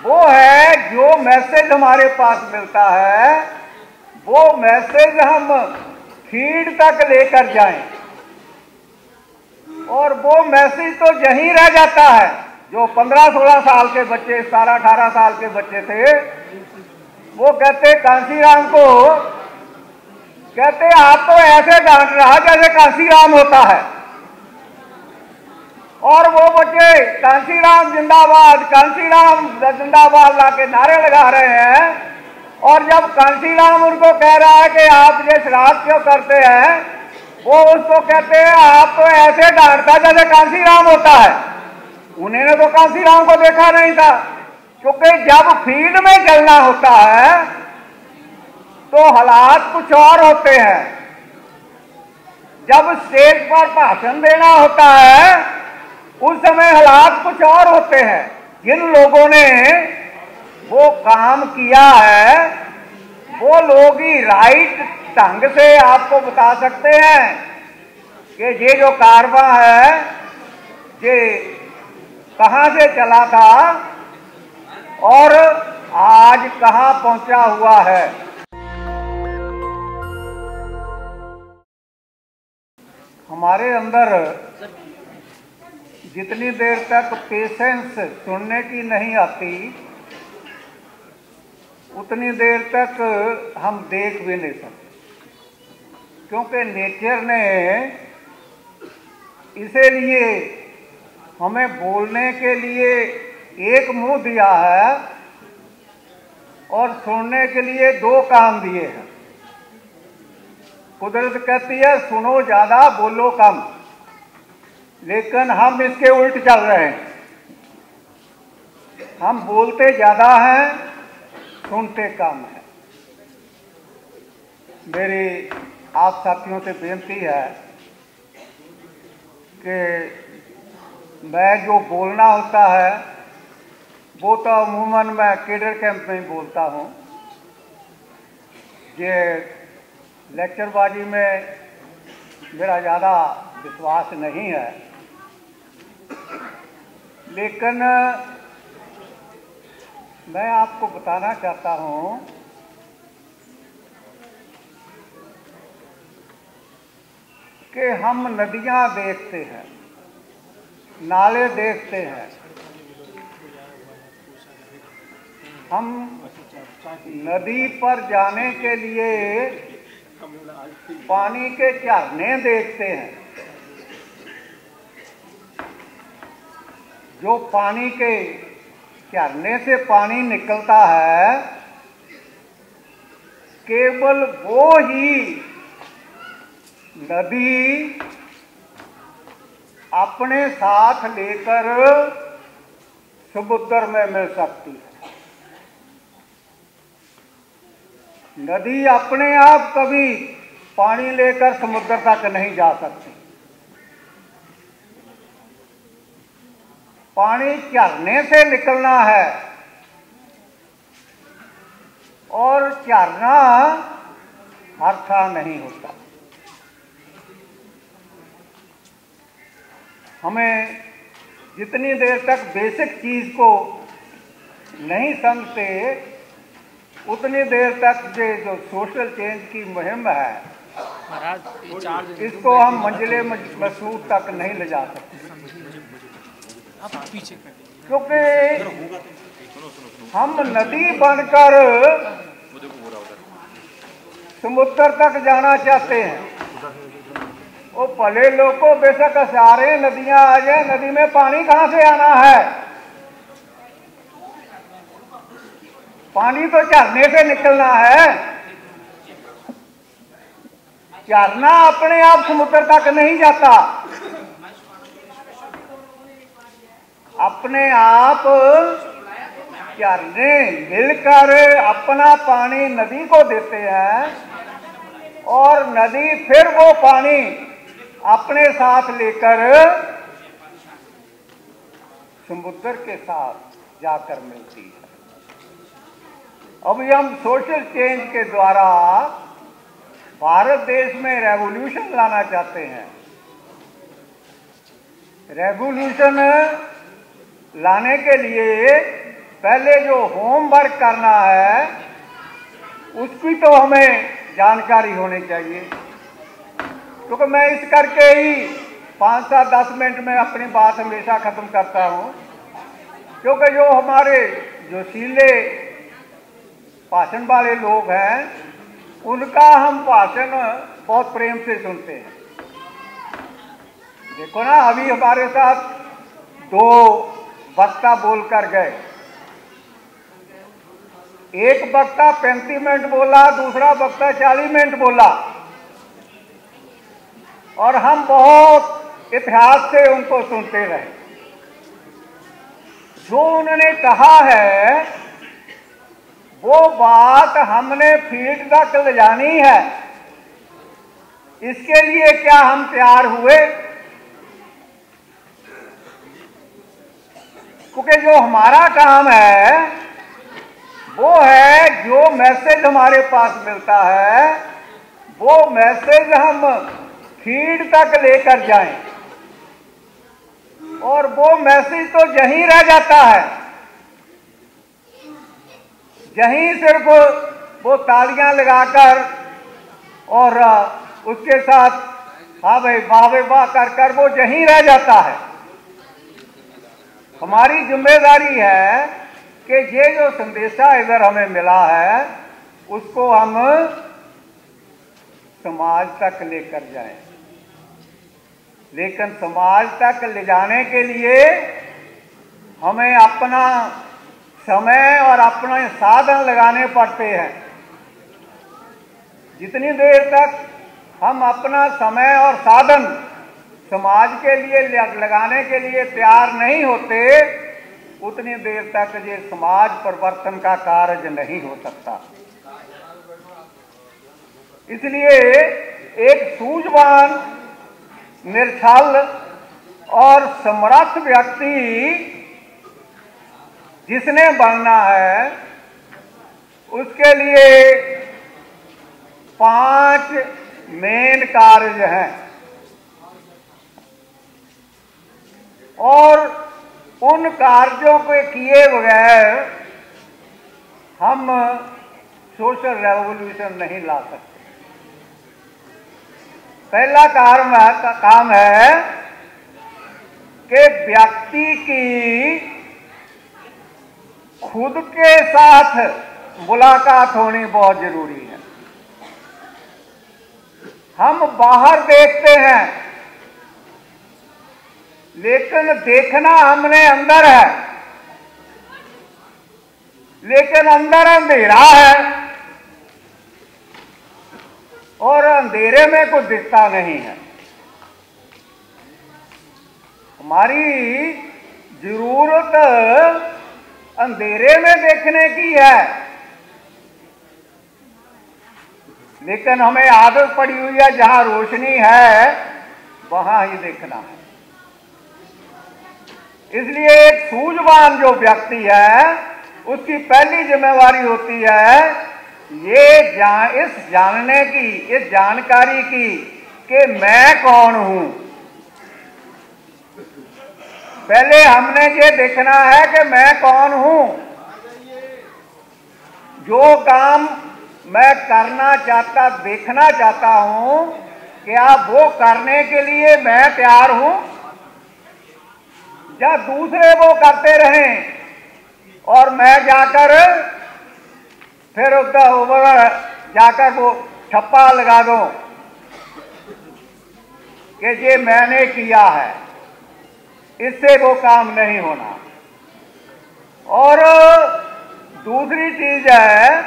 वो है जो मैसेज हमारे पास मिलता है वो मैसेज हम फील्ड तक लेकर जाएं, और वो मैसेज तो यहीं रह जाता है। जो 15-16 साल के बच्चे, 17-18 साल के बच्चे थे, वो कहते कांसीराम को, कहते आप तो ऐसे डांट रहा जैसे कांसीराम होता है। और वो बच्चे कांसीराम जिंदाबाद, कांसीराम जिंदाबाद ला के नारे लगा रहे हैं। और जब कांसीराम उनको कह रहा है कि आप ये श्राद्ध क्यों करते हैं, वो उसको कहते हैं आप तो ऐसे डांटता जैसे कांसीराम होता है। उन्होंने तो कांसीराम को देखा नहीं था, क्योंकि जब फील्ड में चलना होता है तो हालात कुछ और होते हैं। जब स्टेज पर भाषण देना होता है उस समय हालात कुछ और होते हैं। जिन लोगों ने वो काम किया है वो लोग ही राइट ढंग से आपको बता सकते हैं कि ये जो कारवां है ये कहां से चला था और आज कहां पहुंचा हुआ है। हमारे अंदर जितनी देर तक पेशेंस सुनने की नहीं आती उतनी देर तक हम देख भी नहीं सकते, क्योंकि नेचर ने इसीलिए हमें बोलने के लिए एक मुंह दिया है और सुनने के लिए दो कान दिए हैं। कुदरत कहती है सुनो ज्यादा बोलो कम, लेकिन हम इसके उल्ट चल रहे हैं। हम बोलते ज्यादा हैं, सुनते कम है। मेरी आप साथियों से बेनती है कि मैं जो बोलना होता है वो तो अमूमन मैं केडर कैंप में ही बोलता हूँ। ये लेक्चरबाजी में मेरा ज़्यादा विश्वास नहीं है, लेकिन मैं आपको बताना चाहता हूँ कि हम नदियाँ देखते हैं, नाले देखते हैं, हम नदी पर जाने के लिए पानी के झरने देखते हैं। जो पानी के झरने से पानी निकलता है केवल वो ही नदी अपने साथ लेकर समुद्र में मिल सकती है। नदी अपने आप कभी पानी लेकर समुद्र तक नहीं जा सकती। पानी झरने से निकलना है और झरना हर था नहीं होता। हमें जितनी देर तक बेसिक चीज को नहीं समझते उतनी देर तक ये जो सोशल चेंज की मुहिम है इसको हम मंजिले मकसूद तक नहीं ले जा सकते, क्योंकि हम नदी बनकर समुद्र तक जाना चाहते हैं। वो भले लोग को बेशक सारे नदियां आ जाए, नदी में पानी कहां से आना है? पानी तो झरने से निकलना है। झरना अपने आप समुद्र तक नहीं जाता, अपने आप झरने मिलकर अपना पानी नदी को देते हैं और नदी फिर वो पानी अपने साथ लेकर समुद्र के साथ जाकर मिलती है। अभी हम सोशल चेंज के द्वारा भारत देश में रेवोल्यूशन लाना चाहते हैं। रेवोल्यूशन लाने के लिए पहले जो होमवर्क करना है उसकी तो हमें जानकारी होनी चाहिए, क्योंकि मैं इस करके ही 5-7-10 मिनट में अपनी बात हमेशा ख़त्म करता हूँ, क्योंकि जो हमारे जोशीले भाषण वाले लोग हैं उनका हम भाषण बहुत प्रेम से सुनते हैं। देखो ना, अभी हमारे साथ 2 वक्ता बोलकर गए। एक वक्ता 35 मिनट बोला, दूसरा वक्ता 40 मिनट बोला, और हम बहुत इतिहास से उनको सुनते रहे। जो उन्होंने कहा है वो बात हमने फील्ड तक ले जानी है। इसके लिए क्या हम तैयार हुए? क्योंकि जो हमारा काम है वो है, जो मैसेज हमारे पास मिलता है वो मैसेज हम फील्ड तक लेकर जाएं, और वो मैसेज तो यहीं रह जाता है, यहीं सिर्फ वो तालियां लगाकर और उसके साथ हाँ भाई वाह कर वो यहीं रह जाता है। हमारी जिम्मेदारी है कि ये जो संदेशा इधर हमें मिला है उसको हम समाज तक लेकर जाएं। लेकिन समाज तक ले जाने के लिए हमें अपना समय और अपने साधन लगाने पड़ते हैं। जितनी देर तक हम अपना समय और साधन समाज के लिए लगाने के लिए तैयार नहीं होते, उतनी देर तक ये समाज परिवर्तन का कार्य नहीं हो सकता। इसलिए एक सूझवान, निर्छल और समर्थ व्यक्ति जिसने बनना है उसके लिए 5 मेन कार्य हैं, और उन कार्यों को किए बगैर हम सोशल रेवोल्यूशन नहीं ला सकते। पहला काम है कि व्यक्ति की खुद के साथ मुलाकात होनी बहुत जरूरी है। हम बाहर देखते हैं लेकिन देखना हमने अंदर है, लेकिन अंदर अंधेरा है और अंधेरे में कुछ दिखता नहीं है। हमारी जरूरत अंधेरे में देखने की है, लेकिन हमें आदत पड़ी हुई है जहां रोशनी है वहां ही देखना है। इसलिए एक सूझवान जो व्यक्ति है उसकी पहली जिम्मेवारी होती है इस जानने की, इस जानकारी की कि मैं कौन हूं। पहले हमने ये देखना है कि मैं कौन हूं। जो काम मैं करना चाहता, देखना चाहता हूं, क्या वो करने के लिए मैं तैयार हूं, या दूसरे वो करते रहें और मैं जाकर फिर उधर जाकर वो ठप्पा लगा दूं कि ये मैंने किया है। इससे वो काम नहीं होना। और दूसरी चीज है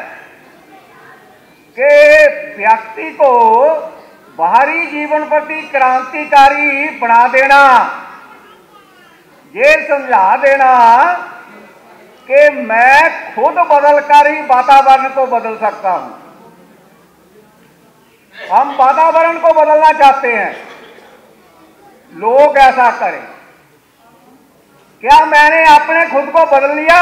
कि व्यक्ति को बाहरी जीवन प्रति क्रांतिकारी बना देना, ये समझा देना कि मैं खुद बदलकर ही वातावरण को बदल सकता हूं। हम वातावरण को बदलना चाहते हैं, लोग ऐसा करें। क्या मैंने अपने खुद को बदल लिया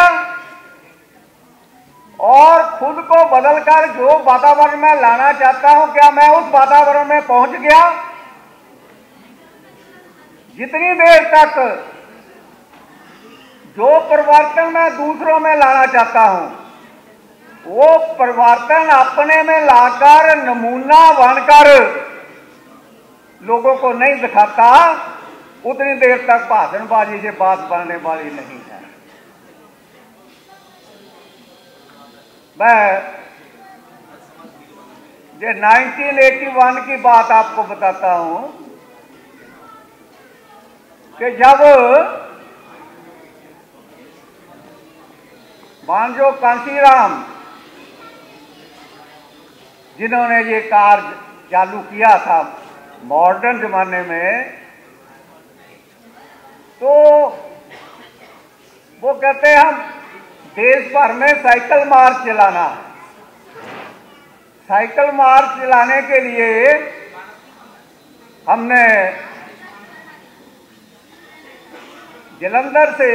और खुद को बदलकर जो वातावरण में लाना चाहता हूं, क्या मैं उस वातावरण में पहुंच गया? जितनी देर तक जो परिवर्तन मैं दूसरों में लाना चाहता हूं, वो परिवर्तन अपने में लाकर नमूना बनकर लोगों को नहीं दिखाता, उतनी देर तक भाषणबाजी से बात बनने वाली नहीं है। मैं ये 1981 की बात आपको बताता हूं कि जब बांजो कांशीराम जिन्होंने ये कार्य चालू किया था मॉडर्न जमाने में, तो वो कहते हैं हम देश भर में साइकिल मार्च चलाना है। साइकिल मार्च चलाने के लिए हमने जलंधर से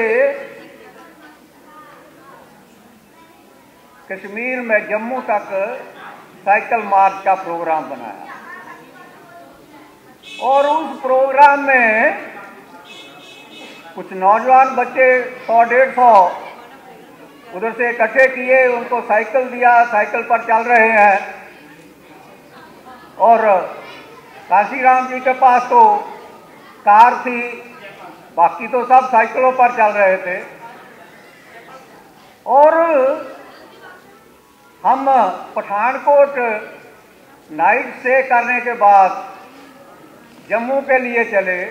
कश्मीर में जम्मू तक साइकिल मार्च का प्रोग्राम बनाया और उस प्रोग्राम में कुछ नौजवान बच्चे 100-150 उधर से इकट्ठे किए, उनको साइकिल दिया, साइकिल पर चल रहे हैं। और कांशीराम जी के पास तो कार थी, बाकी तो सब साइकिलों पर चल रहे थे। और हम पठानकोट नाइट स्टे करने के बाद जम्मू के लिए चले।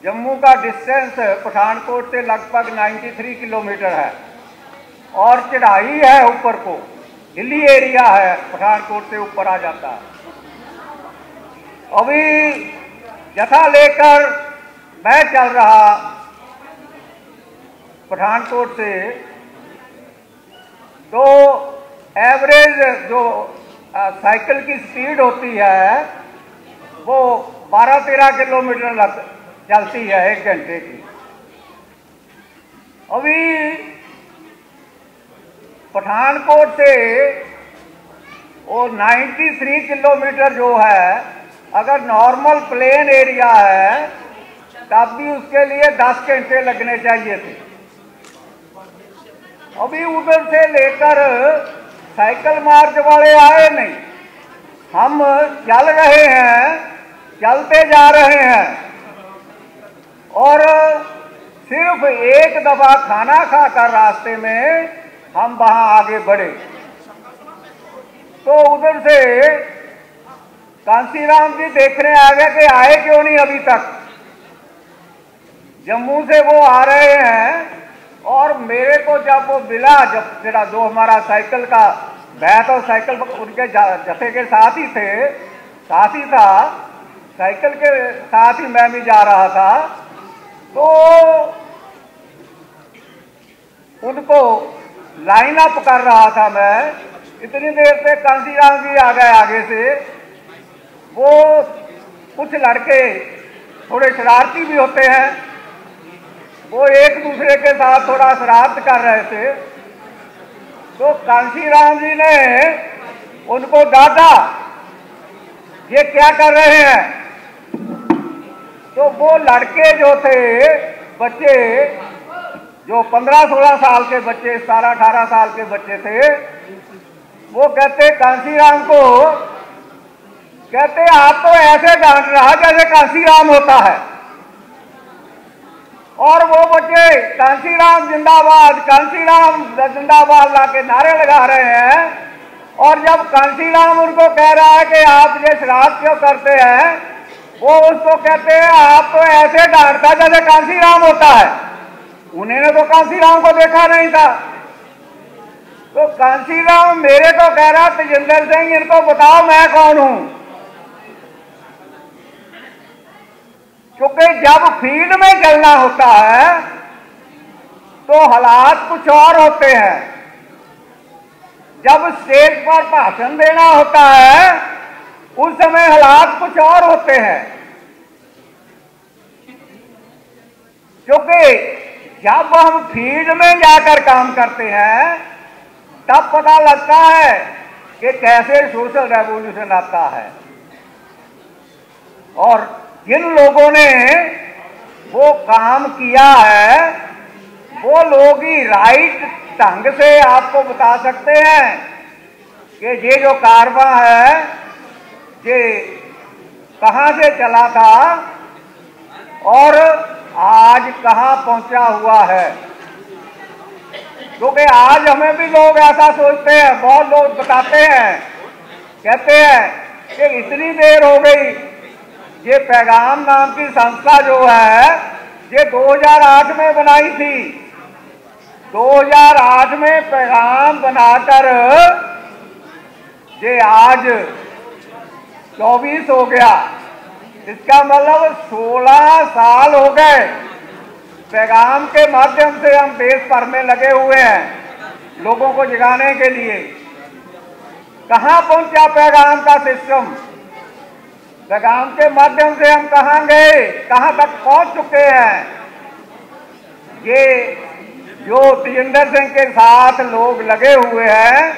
जम्मू का डिस्टेंस पठानकोट से लगभग 93 किलोमीटर है और चढ़ाई है ऊपर को, हिली एरिया है, पठानकोट से ऊपर आ जाता है। अभी जथा लेकर मैं चल रहा पठानकोट से, तो एवरेज जो साइकिल की स्पीड होती है वो 12-13 किलोमीटर चलती है 1 घंटे की। अभी पठानकोट से वो 93 किलोमीटर जो है, अगर नॉर्मल प्लेन एरिया है तब भी उसके लिए 10 घंटे लगने चाहिए थे। अभी उधर से लेकर साइकिल मार्च वाले आए नहीं, हम चल रहे हैं, चलते जा रहे हैं और सिर्फ एक दफा खाना खाकर रास्ते में हम वहां आगे बढ़े। तो उधर से कांशीराम जी देखने आ गए कि आए क्यों नहीं अभी तक। जम्मू से वो आ रहे हैं और मेरे को जब वो मिला, जब जरा जो हमारा साइकिल का मैं तो साइकिल उनके जथे के साथ ही थे, साथ ही था, साइकिल के साथ ही मैं भी जा रहा था। तो उनको लाइन अप कर रहा था मैं, इतनी देर से कांशीराम जी आ गए आगे से। वो कुछ लड़के थोड़े शरारती भी होते हैं, वो एक दूसरे के साथ थोड़ा शरारत कर रहे थे। तो कांशीराम जी ने उनको डांटा, ये क्या कर रहे हैं। तो वो लड़के जो थे, बच्चे जो 15-16 साल के बच्चे, 17-18 साल के बच्चे थे, वो कहते कांशीराम को, कहते आप तो ऐसे डांट रहा जैसे कांशीराम होता है। और वो बच्चे कांशीराम जिंदाबाद, कांशीराम जिंदाबाद ला के नारे लगा रहे हैं। और जब कांशीराम उनको कह रहा है कि आप ये शरारत क्यों करते हैं, वो उसको कहते हैं आप तो ऐसे डांटता जैसे कांशीराम होता है। उन्होंने तो कांशीराम को देखा नहीं था। तो कांशीराम मेरे को कह रहा, तेजिंदर सिंह इनको बताओ मैं कौन हूं। क्योंकि जब फील्ड में चलना होता है तो हालात कुछ और होते हैं, जब स्टेज पर भाषण देना होता है उस समय हालात कुछ और होते हैं। क्योंकि जब हम फील्ड में जाकर काम करते हैं तब पता लगता है कि कैसे सोशल रेवोल्यूशन आता है। और जिन लोगों ने वो काम किया है वो लोग ही राइट ढंग से आपको बता सकते हैं कि ये जो कारवां है ये कहां से चला था और आज कहां पहुंचा हुआ है। क्योंकि आज हमें भी लोग ऐसा सोचते हैं, बहुत लोग बताते हैं, कहते हैं कि इतनी देर हो गई, ये पैगाम नाम की संस्था जो है ये 2008 में बनाई थी। 2008 में पैगाम बनाकर ये आज 24 हो गया, इसका मतलब 16 साल हो गए। पैगाम के माध्यम से हम देश भर में लगे हुए हैं लोगों को जगाने के लिए। कहां पहुंचा पैगाम का सिस्टम? पैगाम के माध्यम से हम कहां गए, कहां तक पहुंच चुके हैं, ये जो तेजिंदर सिंह के साथ लोग लगे हुए हैं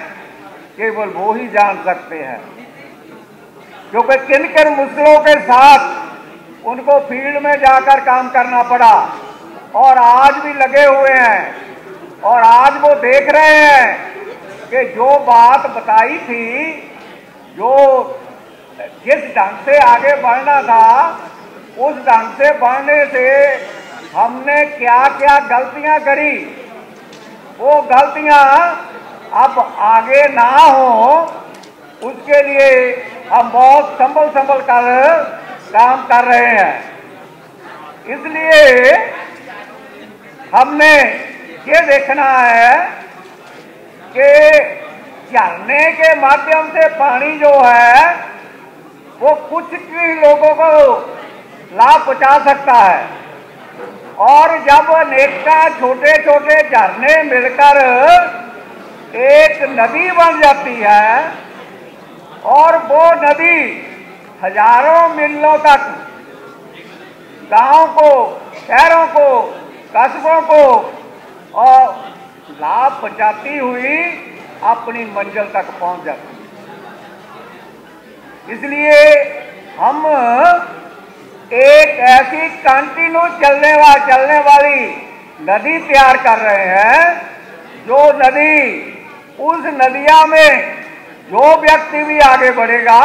केवल वो ही जान सकते हैं। क्योंकि किन किन मुश्किलों के साथ उनको फील्ड में जाकर काम करना पड़ा और आज भी लगे हुए हैं और आज वो देख रहे हैं कि जो बात बताई थी, जो जिस ढंग से आगे बढ़ना था उस ढंग से बढ़ने से हमने क्या क्या गलतियां करी, वो गलतियां अब आगे ना हो उसके लिए हम बहुत संभल कर काम कर रहे हैं। इसलिए हमने ये देखना है कि झरने के माध्यम से पानी जो है वो कुछ ही लोगों को लाभ पहुंचा सकता है और जब अनेका छोटे छोटे झरने मिलकर एक नदी बन जाती है और वो नदी हजारों मीलों तक गांव को, शहरों को, कस्बों को और लाभ पहुंचाती हुई अपनी मंजिल तक पहुंच जाती है। इसलिए हम एक ऐसी कंटिन्यू चलने वाली नदी तैयार कर रहे हैं, जो नदी, उस नदिया में जो व्यक्ति भी आगे बढ़ेगा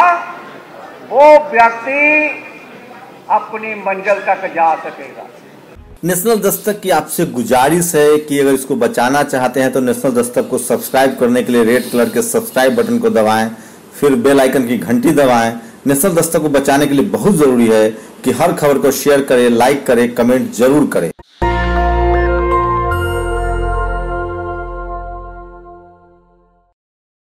वो व्यक्ति अपनी मंजिल तक जा सकेगा। नेशनल दस्तक की आपसे गुजारिश है कि अगर इसको बचाना चाहते हैं तो नेशनल दस्तक को सब्सक्राइब करने के लिए रेड कलर के सब्सक्राइब बटन को दबाएं, फिर बेल आइकन की घंटी दबाएं। नेशनल दस्तक को बचाने के लिए बहुत जरूरी है कि हर खबर को शेयर करें, लाइक करें, कमेंट जरूर करें।